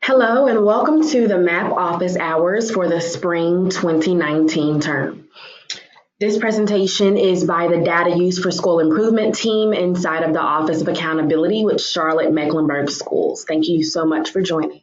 Hello and welcome to the MAP office hours for the spring 2019 term. This presentation is by the Data Use for School Improvement team inside of the Office of Accountability with Charlotte Mecklenburg Schools. Thank you so much for joining.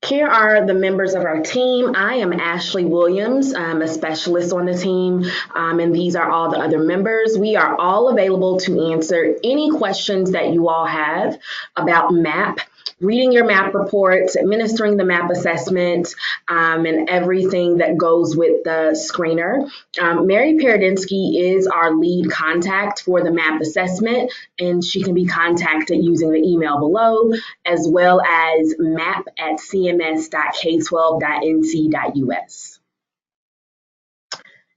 Here are the members of our team. I am Ashley Williams. I'm a specialist on the team, and these are all the other members. We are all available to answer any questions that you all have about MAP, reading your MAP reports, administering the MAP assessment, and everything that goes with the screener. Mary Paradinsky is our lead contact for the MAP assessment, and she can be contacted using the email below, as well as map@cms.k12.nc.us.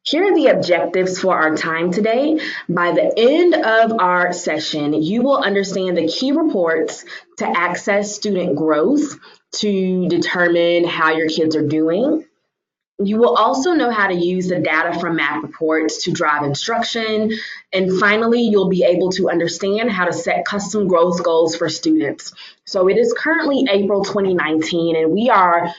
Here are the objectives for our time today. By the end of our session, you will understand the key reports to access student growth to determine how your kids are doing. You will also know how to use the data from MAP reports to drive instruction. And finally, you'll be able to understand how to set custom growth goals for students. So it is currently April 2019, and we are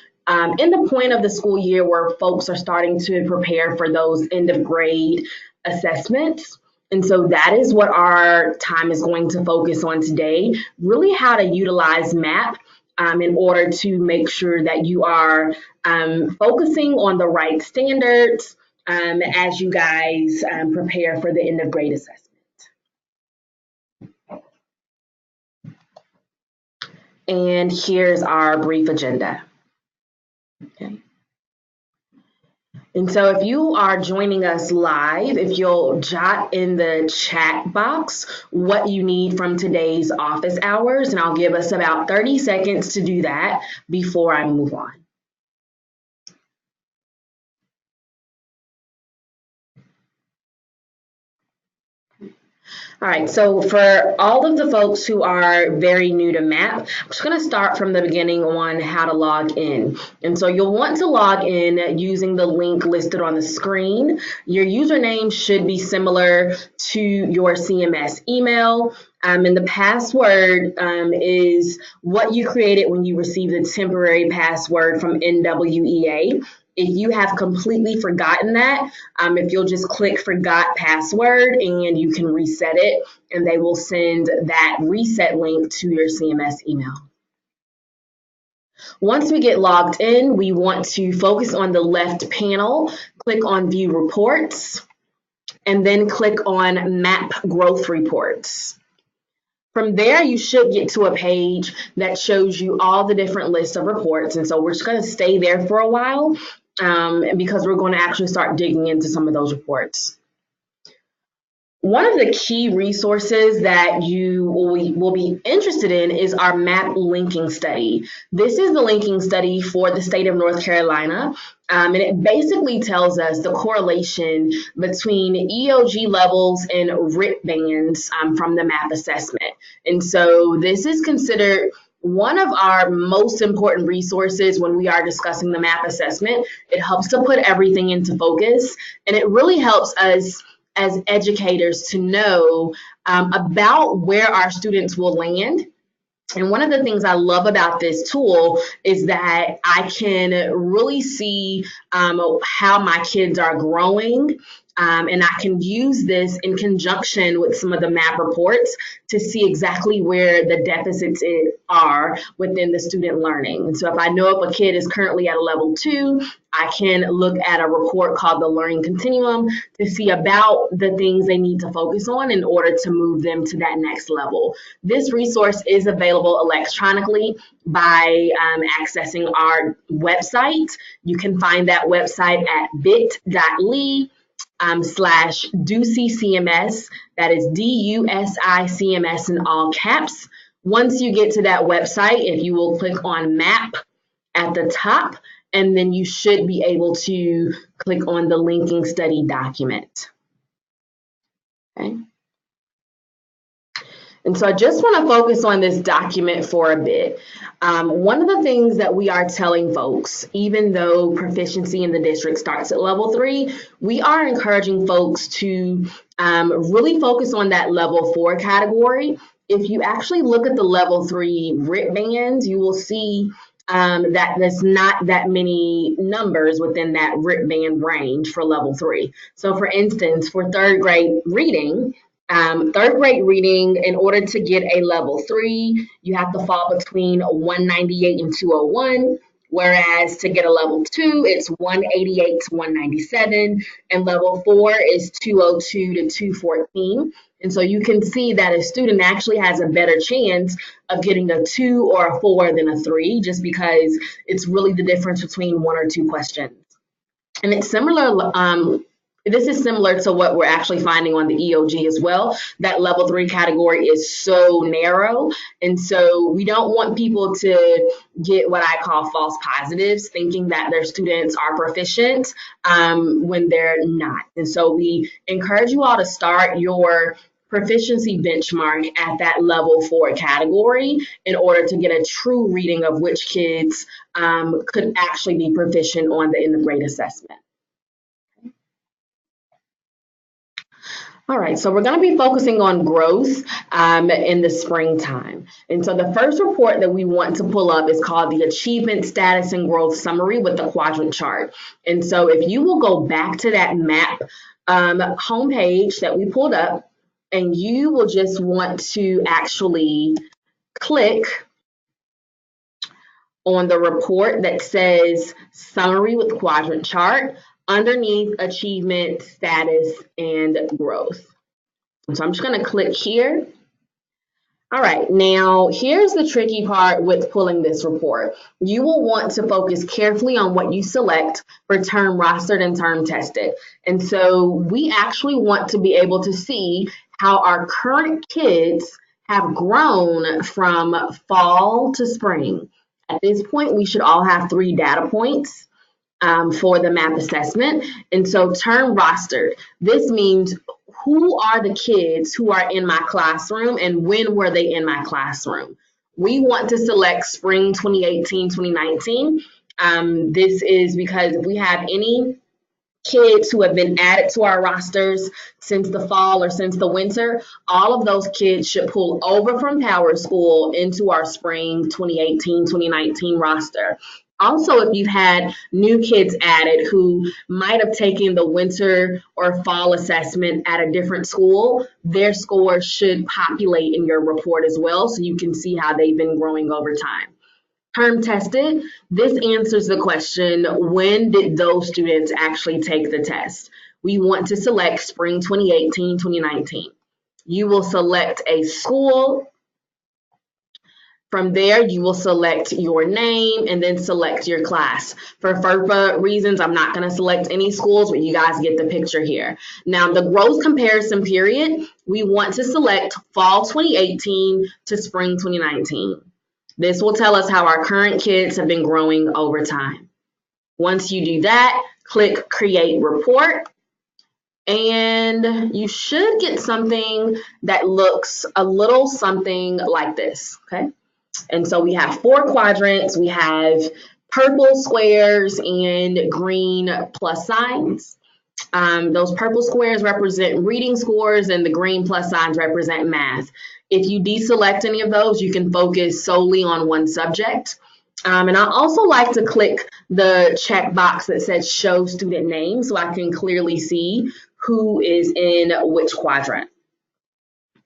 in the point of the school year where folks are starting to prepare for those end of grade assessments. And so that is what our time is going to focus on today, really how to utilize MAP in order to make sure that you are focusing on the right standards as you guys prepare for the end of grade assessment. And here's our brief agenda. Okay. And so if you are joining us live, if you'll jot in the chat box what you need from today's office hours, and I'll give us about 30 seconds to do that before I move on. All right, so for all of the folks who are very new to MAP, I'm just going to start from the beginning on how to log in. And so you'll want to log in using the link listed on the screen. Your username should be similar to your CMS email. And the password is what you created when you received the temporary password from NWEA. If you have completely forgotten that, if you'll just click forgot password and you can reset it, and they will send that reset link to your CMS email. Once we get logged in, we want to focus on the left panel, click on view reports, and then click on map growth reports. From there, you should get to a page that shows you all the different lists of reports. And so we're just going to stay there for a while because we're going to actually start digging into some of those reports. One of the key resources that you will be interested in is our MAP linking study. This is the linking study for the state of North Carolina, and it basically tells us the correlation between EOG levels and RIT bands from the MAP assessment. And so this is considered one of our most important resources when we are discussing the MAP assessment. It helps to put everything into focus, and it really helps us as educators to know about where our students will land. And one of the things I love about this tool is that I can really see how my kids are growing. And I can use this in conjunction with some of the MAP reports to see exactly where the deficits are within the student learning. And so if I know if a kid is currently at a level 2, I can look at a report called the Learning Continuum to see about the things they need to focus on in order to move them to that next level. This resource is available electronically by accessing our website. You can find that website at bit.ly /DUCCMS, that is DUSICMS in all caps. Once you get to that website, if you will click on MAP at the top, and then you should be able to click on the linking study document. Okay. And so I just want to focus on this document for a bit. One of the things that we are telling folks, even though proficiency in the district starts at level 3, we are encouraging folks to really focus on that level 4 category. If you actually look at the level 3 RIT bands, you will see that there's not that many numbers within that RIT band range for level 3. So for instance, for third grade reading, in order to get a level 3, you have to fall between 198 and 201. Whereas to get a level 2, it's 188 to 197, and level 4 is 202 to 214. And so you can see that a student actually has a better chance of getting a 2 or a 4 than a 3, just because it's really the difference between 1 or 2 questions. And it's similar. This is similar to what we're actually finding on the EOG as well. That level 3 category is so narrow. And so we don't want people to get what I call false positives, thinking that their students are proficient when they're not. And so we encourage you all to start your proficiency benchmark at that level 4 category in order to get a true reading of which kids could actually be proficient on the end of grade assessment. All right, so we're going to be focusing on growth in the springtime. And so the first report that we want to pull up is called the Achievement Status and Growth Summary with the quadrant chart. And so if you will go back to that map homepage that we pulled up, and you will just want to actually click on the report that says Summary with Quadrant Chart underneath Achievement, Status, and Growth. So I'm just going to click here. All right, now here's the tricky part with pulling this report. You will want to focus carefully on what you select for term rostered and term tested. And so we actually want to be able to see how our current kids have grown from fall to spring. At this point, we should all have 3 data points for the MAP assessment. And so term rostered, this means who are the kids who are in my classroom and when were they in my classroom? We want to select spring 2018, 2019. This is because if we have any kids who have been added to our rosters since the fall or since the winter, all of those kids should pull over from Power School into our spring 2018, 2019 roster. Also, if you've had new kids added who might have taken the winter or fall assessment at a different school, their scores should populate in your report as well, so you can see how they've been growing over time. Term tested, this answers the question, when did those students actually take the test? We want to select spring 2018, 2019. You will select a school. From there, you will select your name and then select your class. For FERPA reasons, I'm not going to select any schools, but you guys get the picture here. Now, the growth comparison period, we want to select fall 2018 to spring 2019. This will tell us how our current kids have been growing over time. Once you do that, click Create Report, and you should get something that looks a little something like this, okay? And so we have 4 quadrants. We have purple squares and green plus signs. Those purple squares represent reading scores and the green plus signs represent math. If you deselect any of those, you can focus solely on one subject. And I also like to click the check box that says Show Student Name so I can clearly see who is in which quadrant.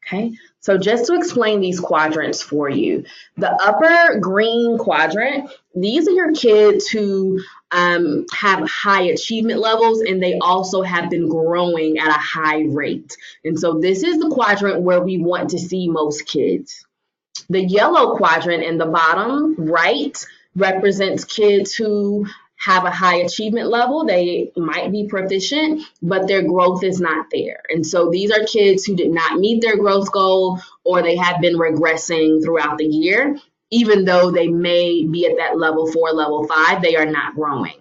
Okay, so just to explain these quadrants for you, the upper green quadrant, these are your kids who have high achievement levels and they also have been growing at a high rate. And so this is the quadrant where we want to see most kids. The yellow quadrant in the bottom right represents kids who have a high achievement level. They might be proficient, but their growth is not there. And so these are kids who did not meet their growth goal or they have been regressing throughout the year. Even though they may be at that level 4, level 5, they are not growing.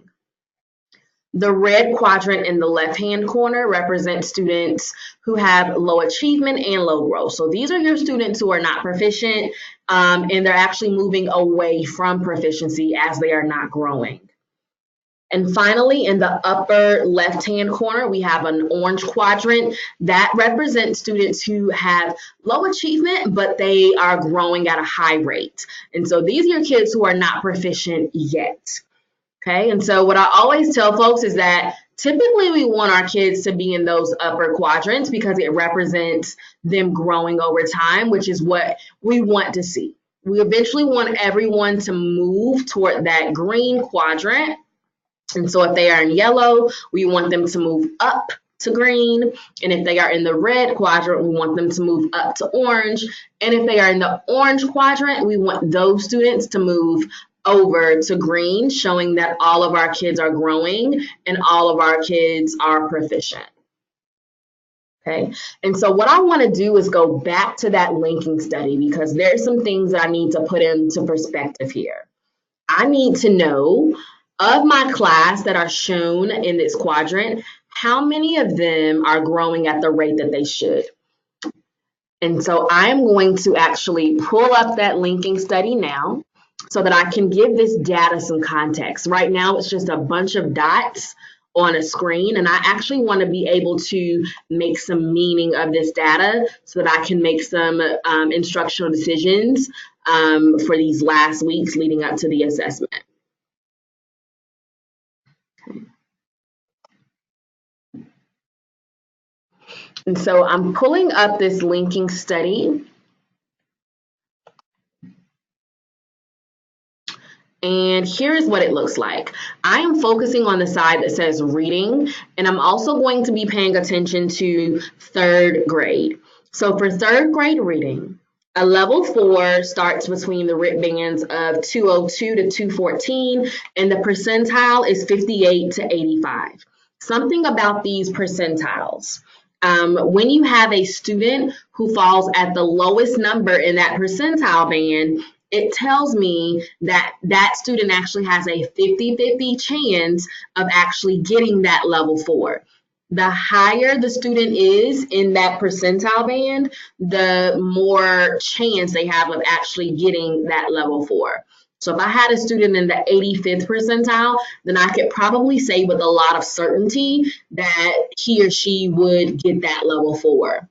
The red quadrant in the left-hand corner represents students who have low achievement and low growth. So these are your students who are not proficient, and they're actually moving away from proficiency as they are not growing. And finally, in the upper left-hand corner, we have an orange quadrant that represents students who have low achievement, but they are growing at a high rate. And so these are your kids who are not proficient yet. Okay, and so what I always tell folks is that typically we want our kids to be in those upper quadrants because it represents them growing over time, which is what we want to see. We eventually want everyone to move toward that green quadrant. And so if they are in yellow, we want them to move up to green. And if they are in the red quadrant, we want them to move up to orange. And if they are in the orange quadrant, we want those students to move over to green, showing that all of our kids are growing and all of our kids are proficient. Okay, and so what I want to do is go back to that linking study because there's some things that I need to put into perspective here. I need to know of my class that are shown in this quadrant, how many of them are growing at the rate that they should? And so I'm going to actually pull up that linking study now so that I can give this data some context. Right now, it's just a bunch of dots on a screen, and I actually want to be able to make some meaning of this data so that I can make some instructional decisions for these last weeks leading up to the assessment. And so I'm pulling up this linking study. And here's what it looks like. I am focusing on the side that says reading, and I'm also going to be paying attention to third grade. So for third grade reading, a level 4 starts between the RIT bands of 202 to 214, and the percentile is 58 to 85. Something about these percentiles. When you have a student who falls at the lowest number in that percentile band, it tells me that that student actually has a 50-50 chance of actually getting that level 4. The higher the student is in that percentile band, the more chance they have of actually getting that level 4. So if I had a student in the 85th percentile, then I could probably say with a lot of certainty that he or she would get that level 4.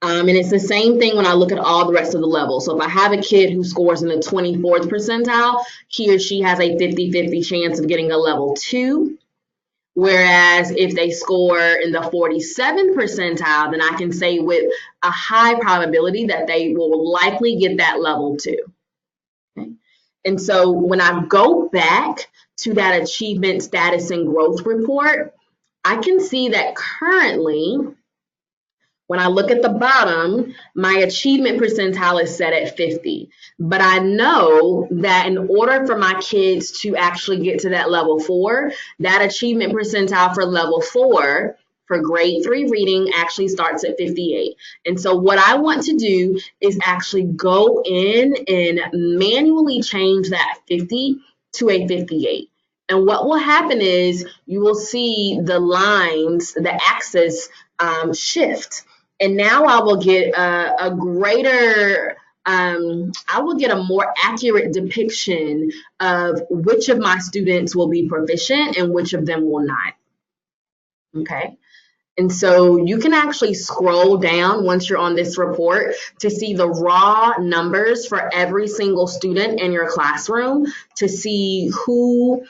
And it's the same thing when I look at all the rest of the levels. So if I have a kid who scores in the 24th percentile, he or she has a 50-50 chance of getting a level 2. Whereas if they score in the 47th percentile, then I can say with a high probability that they will likely get that level 2. Okay. And so when I go back to that achievement status and growth report, I can see that currently, when I look at the bottom, my achievement percentile is set at 50. But I know that in order for my kids to actually get to that level 4, that achievement percentile for level 4 for grade 3 reading actually starts at 58. And so what I want to do is actually go in and manually change that 50 to a 58. And what will happen is you will see the lines, the axis shift. And now I will get a greater, I will get a more accurate depiction of which of my students will be proficient and which of them will not. Okay. And so you can actually scroll down once you're on this report to see the raw numbers for every single student in your classroom to see who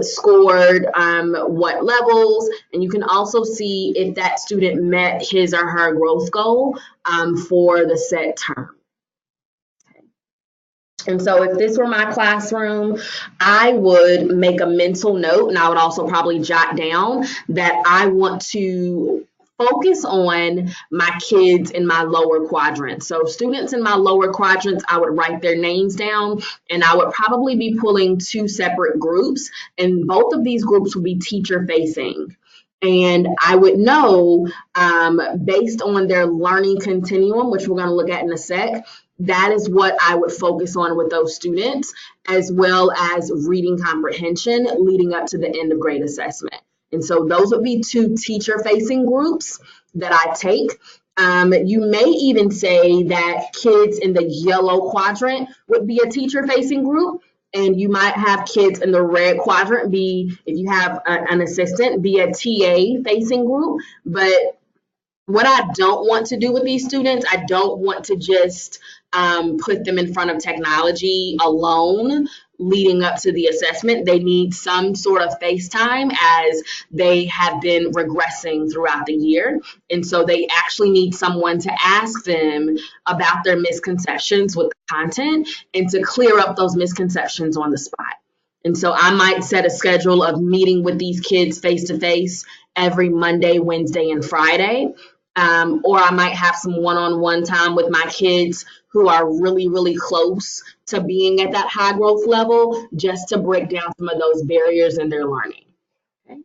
scored what levels, and you can also see if that student met his or her growth goal for the set term. And so if this were my classroom, I would make a mental note, and I would also probably jot down that I want to focus on my kids in my lower quadrants. So students in my lower quadrants, I would write their names down, and I would probably be pulling 2 separate groups, and both of these groups would be teacher facing. And I would know, based on their learning continuum, which we're going to look at in a sec, that is what I would focus on with those students, as well as reading comprehension leading up to the end of grade assessment. And so those would be 2 teacher-facing groups that I take. You may even say that kids in the yellow quadrant would be a teacher-facing group, and you might have kids in the red quadrant be, if you have an assistant, be a TA-facing group. But what I don't want to do with these students, I don't want to just put them in front of technology alone leading up to the assessment. They need some sort of face time as they have been regressing throughout the year. And so they actually need someone to ask them about their misconceptions with the content and to clear up those misconceptions on the spot. And so I might set a schedule of meeting with these kids face to face every Monday, Wednesday, and Friday. Or I might have some one-on-one time with my kids who are really, really close to being at that high growth level, just to break down some of those barriers in their learning. Okay.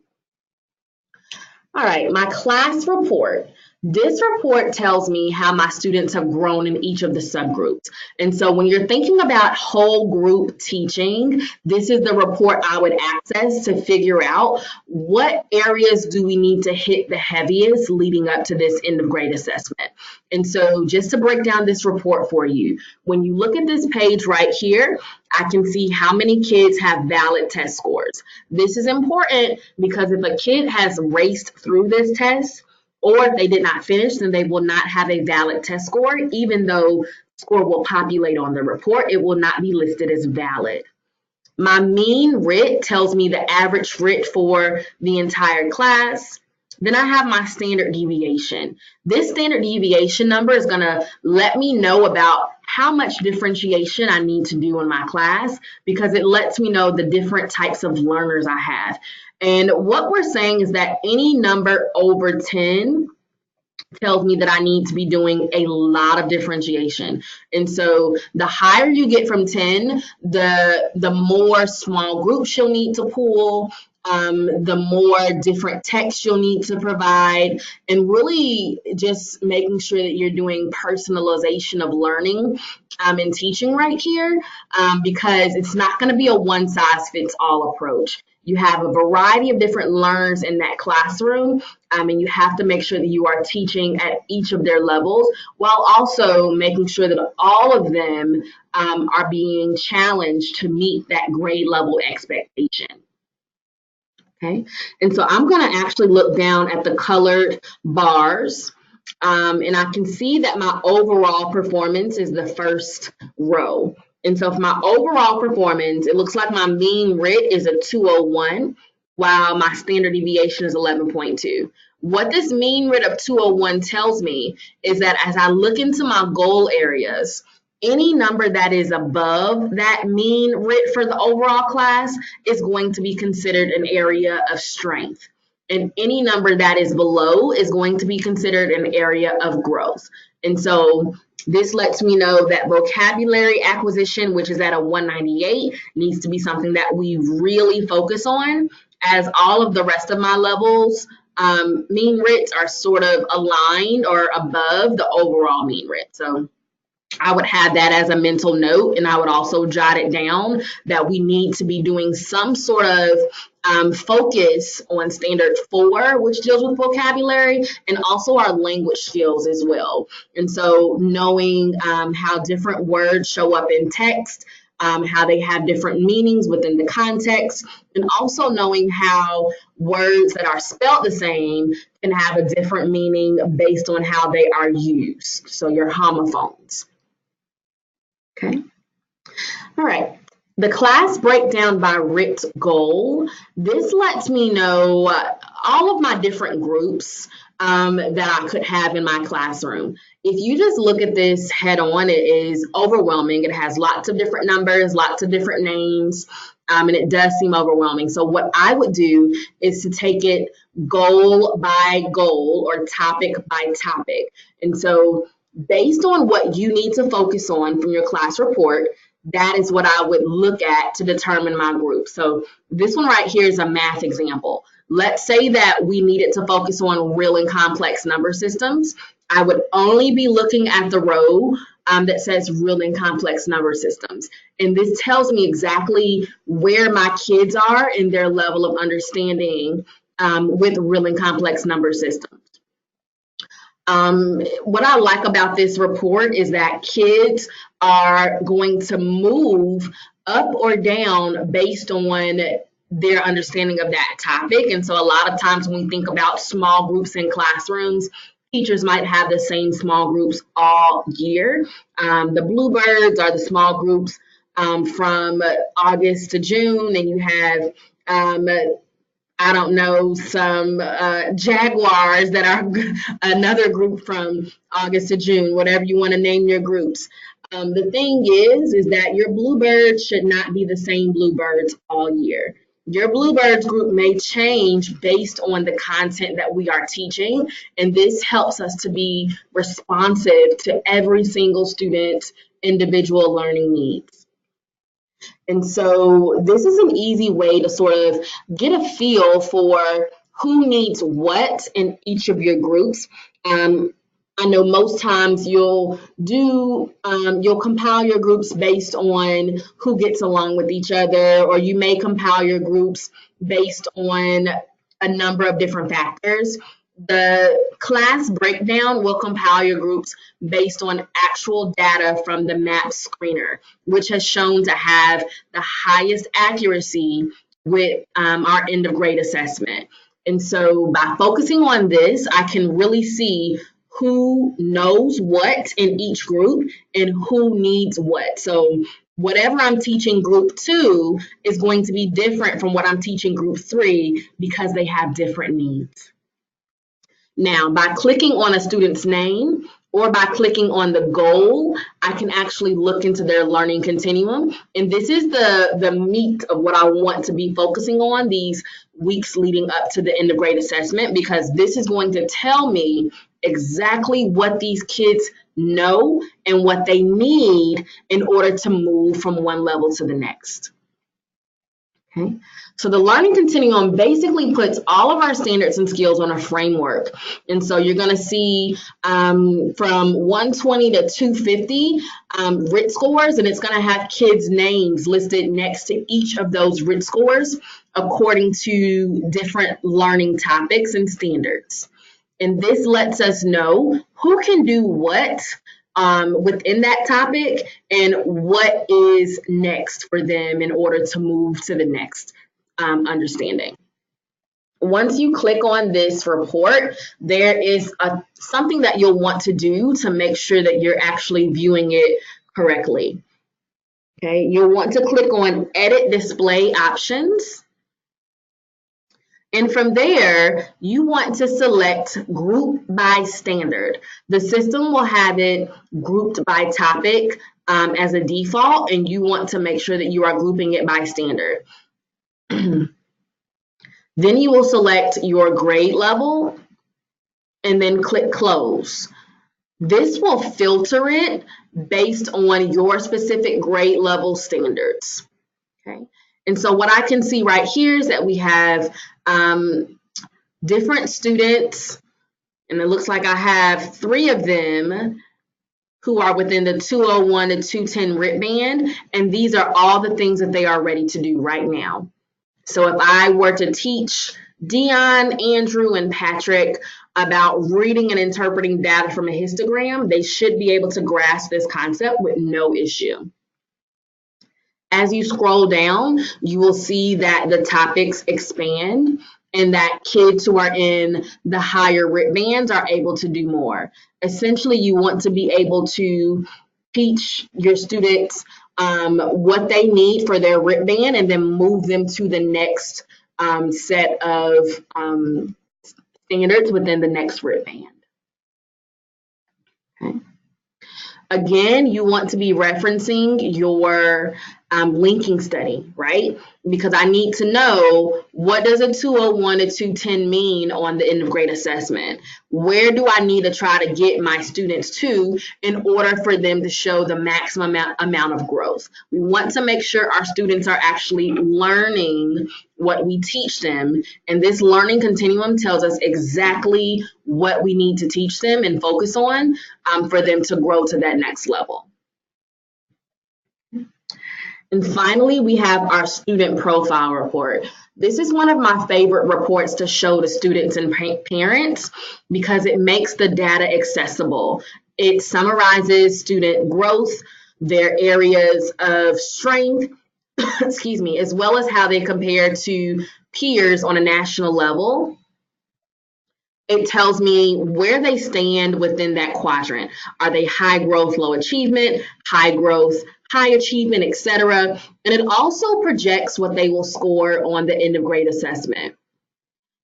All right, my class report. This report tells me how my students have grown in each of the subgroups. And so when you're thinking about whole group teaching, this is the report I would access to figure out what areas do we need to hit the heaviest leading up to this end of grade assessment. And so just to break down this report for you, when you look at this page right here, I can see how many kids have valid test scores. This is important because if a kid has raced through this test, or if they did not finish, then they will not have a valid test score. Even though score will populate on the report, it will not be listed as valid. My mean RIT tells me the average RIT for the entire class. Then I have my standard deviation. This standard deviation number is going to let me know about how much differentiation I need to do in my class, because it lets me know the different types of learners I have. And what we're saying is that any number over 10 tells me that I need to be doing a lot of differentiation. And so the higher you get from 10, the more small groups you'll need to pull, the more different text you'll need to provide, and really just making sure that you're doing personalization of learning and teaching right here, because it's not going to be a one-size-fits-all approach. You have a variety of different learners in that classroom, and you have to make sure that you are teaching at each of their levels, while also making sure that all of them are being challenged to meet that grade level expectation. Okay, and so I'm going to actually look down at the colored bars, and I can see that my overall performance is the first row. And so for my overall performance, it looks like my mean RIT is a 201, while my standard deviation is 11.2. What this mean RIT of 201 tells me is that as I look into my goal areas, any number that is above that mean RIT for the overall class is going to be considered an area of strength. And any number that is below is going to be considered an area of growth. And so this lets me know that vocabulary acquisition, which is at a 198, needs to be something that we really focus on, as all of the rest of my levels, mean RITs are sort of aligned or above the overall mean RIT. So I would have that as a mental note, and I would also jot it down that we need to be doing some sort of focus on standard 4, which deals with vocabulary, and also our language skills as well. And so knowing how different words show up in text, how they have different meanings within the context, and also knowing how words that are spelled the same can have a different meaning based on how they are used. So your homophones. Okay. All right. The class breakdown by RIT goal. This lets me know all of my different groups that I could have in my classroom. If you just look at this head on, it is overwhelming. It has lots of different numbers, lots of different names, and it does seem overwhelming. So what I would do is to take it goal by goal or topic by topic. And so based on what you need to focus on from your class report, that is what I would look at to determine my group. So this one right here is a math example. let's say that we needed to focus on real and complex number systems. I would only be looking at the row that says real and complex number systems. And this tells me exactly where my kids are in their level of understanding with real and complex number systems. What I like about this report is that kids are going to move up or down based on their understanding of that topic. And so a lot of times when we think about small groups in classrooms, teachers might have the same small groups all year. The bluebirds are the small groups from August to June, and you have I don't know, some jaguars that are another group from August to June, whatever you want to name your groups. The thing is that your bluebirds should not be the same bluebirds all year. Your bluebirds group may change based on the content that we are teaching, and this helps us to be responsive to every single student's individual learning needs. And so this is an easy way to sort of get a feel for who needs what in each of your groups. I know most times you'll compile your groups based on who gets along with each other, or you may compile your groups based on a number of different factors. The class breakdown will compile your groups based on actual data from the MAP screener, which has shown to have the highest accuracy with our end of grade assessment. And so by focusing on this, I can really see who knows what in each group and who needs what. So whatever I'm teaching group 2 is going to be different from what I'm teaching group 3 because they have different needs. Now, by clicking on a student's name or by clicking on the goal, I can actually look into their learning continuum. And this is the meat of what I want to be focusing on these weeks leading up to the end of grade assessment, because this is going to tell me exactly what these kids know and what they need in order to move from one level to the next. Okay. So the learning continuum basically puts all of our standards and skills on a framework. And so you're going to see from 120 to 250 RIT scores, and it's going to have kids' names listed next to each of those RIT scores according to different learning topics and standards. And this lets us know who can do what within that topic and what is next for them in order to move to the next understanding. Once you click on this report, there is something that you'll want to do to make sure that you're actually viewing it correctly. Okay, you'll want to click on Edit Display Options. And from there, you want to select Group by Standard. The system will have it grouped by topic as a default, and you want to make sure that you are grouping it by standard. Then you will select your grade level and then click Close. This will filter it based on your specific grade level standards. Okay. And so what I can see right here is that we have different students, and it looks like I have 3 of them who are within the 201 to 210 RIT band, and these are all the things that they are ready to do right now. So if I were to teach Dion, Andrew, and Patrick about reading and interpreting data from a histogram, they should be able to grasp this concept with no issue. As you scroll down, you will see that the topics expand and that kids who are in the higher RIT bands are able to do more. Essentially, you want to be able to teach your students what they need for their RIT band and then move them to the next set of standards within the next RIT band. Okay. Again, you want to be referencing your linking study, right? Because I need to know, what does a 201 to 210 mean on the end of grade assessment? Where do I need to try to get my students to in order for them to show the maximum amount of growth? We want to make sure our students are actually learning what we teach them. And this learning continuum tells us exactly what we need to teach them and focus on for them to grow to that next level. And finally, we have our student profile report. This is one of my favorite reports to show to students and parents because it makes the data accessible. It summarizes student growth, their areas of strength, excuse me, as well as how they compare to peers on a national level. It tells me where they stand within that quadrant. Are they high growth, low achievement, high growth, high achievement, etc. And it also projects what they will score on the end of grade assessment.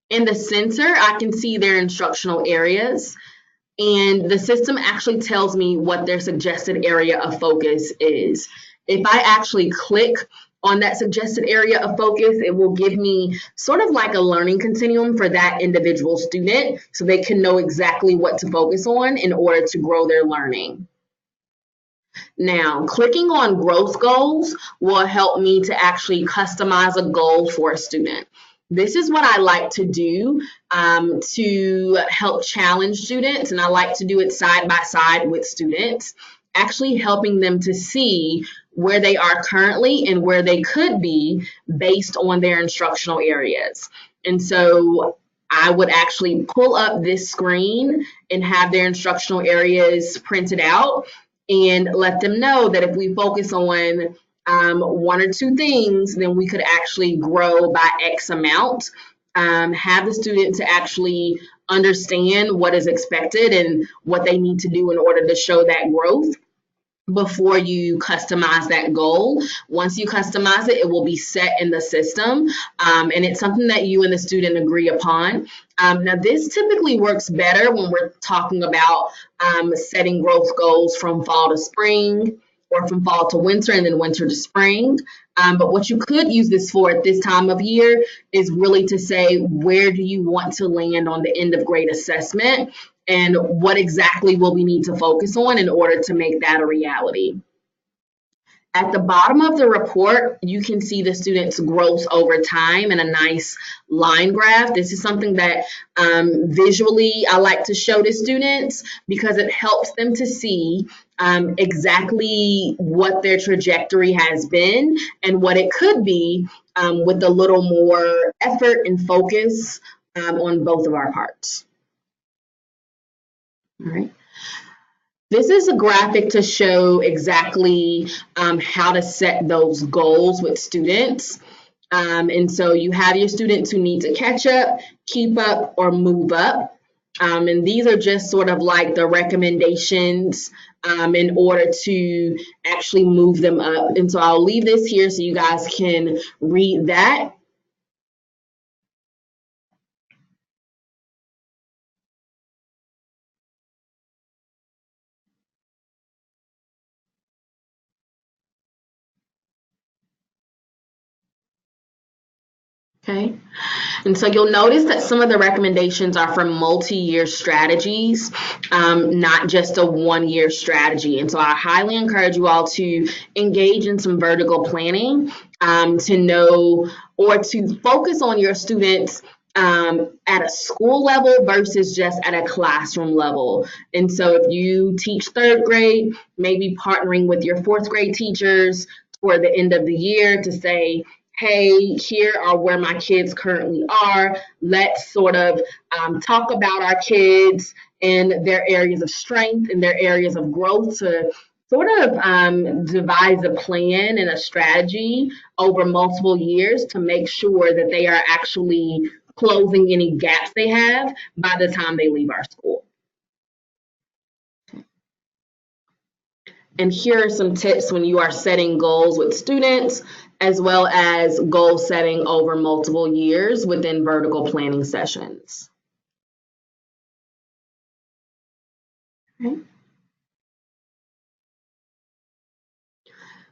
In the center, I can see their instructional areas, and the system actually tells me what their suggested area of focus is. If I actually click on that suggested area of focus, it will give me sort of like a learning continuum for that individual student so they can know exactly what to focus on in order to grow their learning. Now, clicking on growth goals will help me to actually customize a goal for a student. This is what I like to do to help challenge students, and I like to do it side by side with students, actually helping them to see where they are currently and where they could be based on their instructional areas. And so I would actually pull up this screen and have their instructional areas printed out and let them know that if we focus on one or two things, then we could actually grow by X amount. Have the student to actually understand what is expected and what they need to do in order to show that growth before you customize that goal. Once you customize it, it will be set in the system, and it's something that you and the student agree upon. Now, this typically works better when we're talking about setting growth goals from fall to spring, or from fall to winter and then winter to spring. But what you could use this for at this time of year is really to say, where do you want to land on the end of grade assessment? And what exactly will we need to focus on in order to make that a reality? At the bottom of the report, you can see the students' growth over time in a nice line graph. This is something that visually I like to show to students because it helps them to see exactly what their trajectory has been and what it could be with a little more effort and focus on both of our parts. All right. This is a graphic to show exactly how to set those goals with students. And so you have your students who need to catch up, keep up, or move up. And these are just sort of like the recommendations in order to actually move them up. And so I'll leave this here so you guys can read that. Okay, and so you'll notice that some of the recommendations are for multi-year strategies, not just a one-year strategy. And so I highly encourage you all to engage in some vertical planning to know or to focus on your students at a school level versus just at a classroom level. And so if you teach third grade, maybe partnering with your fourth grade teachers toward the end of the year to say, hey, here are where my kids currently are. Let's sort of talk about our kids and their areas of strength and their areas of growth to sort of devise a plan and a strategy over multiple years to make sure that they are actually closing any gaps they have by the time they leave our school. And here are some tips when you are setting goals with students, as well as goal setting over multiple years within vertical planning sessions. Okay.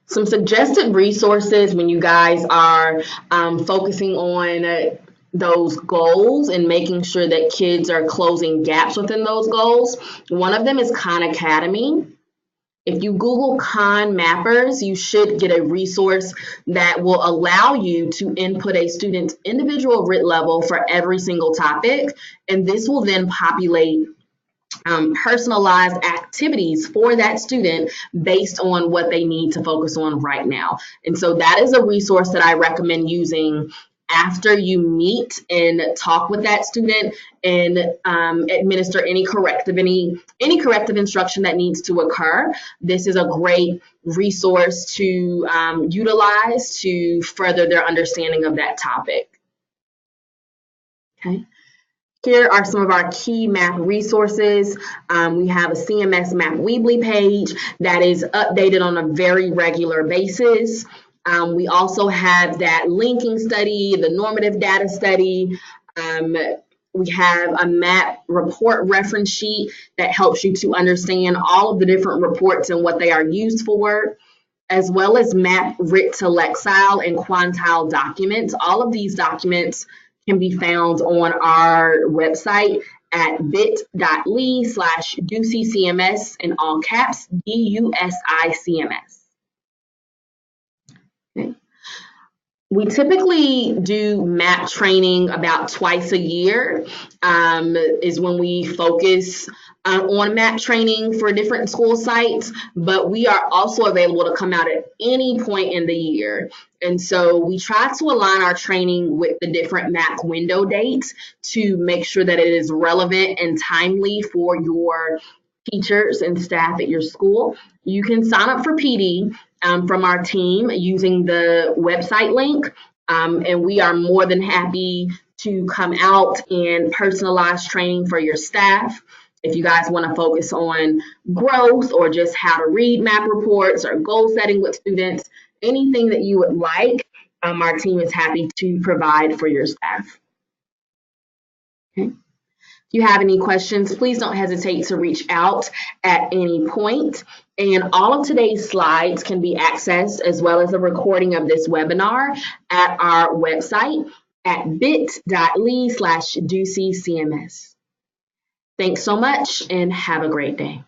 Some suggested resources when you guys are focusing on those goals and making sure that kids are closing gaps within those goals. One of them is Khan Academy. If you Google Khan Mappers, you should get a resource that will allow you to input a student's individual RIT level for every single topic, and this will then populate personalized activities for that student based on what they need to focus on right now. And so that is a resource that I recommend using after you meet and talk with that student and administer any corrective instruction that needs to occur. This is a great resource to utilize to further their understanding of that topic. Okay. Here are some of our key map resources. We have a CMS Map Weebly page that is updated on a very regular basis. We also have that linking study, the normative data study. We have a map report reference sheet that helps you to understand all of the different reports and what they are used for, as well as map RIT to Lexile and Quantile documents. All of these documents can be found on our website at bit.ly/DUCCMS in all caps, DUSICMS. Okay. We typically do map training about twice a year, is when we focus on map training for different school sites, but we are also available to come out at any point in the year. And so we try to align our training with the different map window dates to make sure that it is relevant and timely for your teachers and staff at your school. You can sign up for PD from our team using the website link, and we are more than happy to come out and personalize training for your staff. If you guys want to focus on growth or just how to read map reports or goal setting with students, anything that you would like, our team is happy to provide for your staff. Okay. If you have any questions, please don't hesitate to reach out at any point. And all of today's slides can be accessed, as well as a recording of this webinar, at our website at bit.ly/DUCCMS. Thanks so much and have a great day.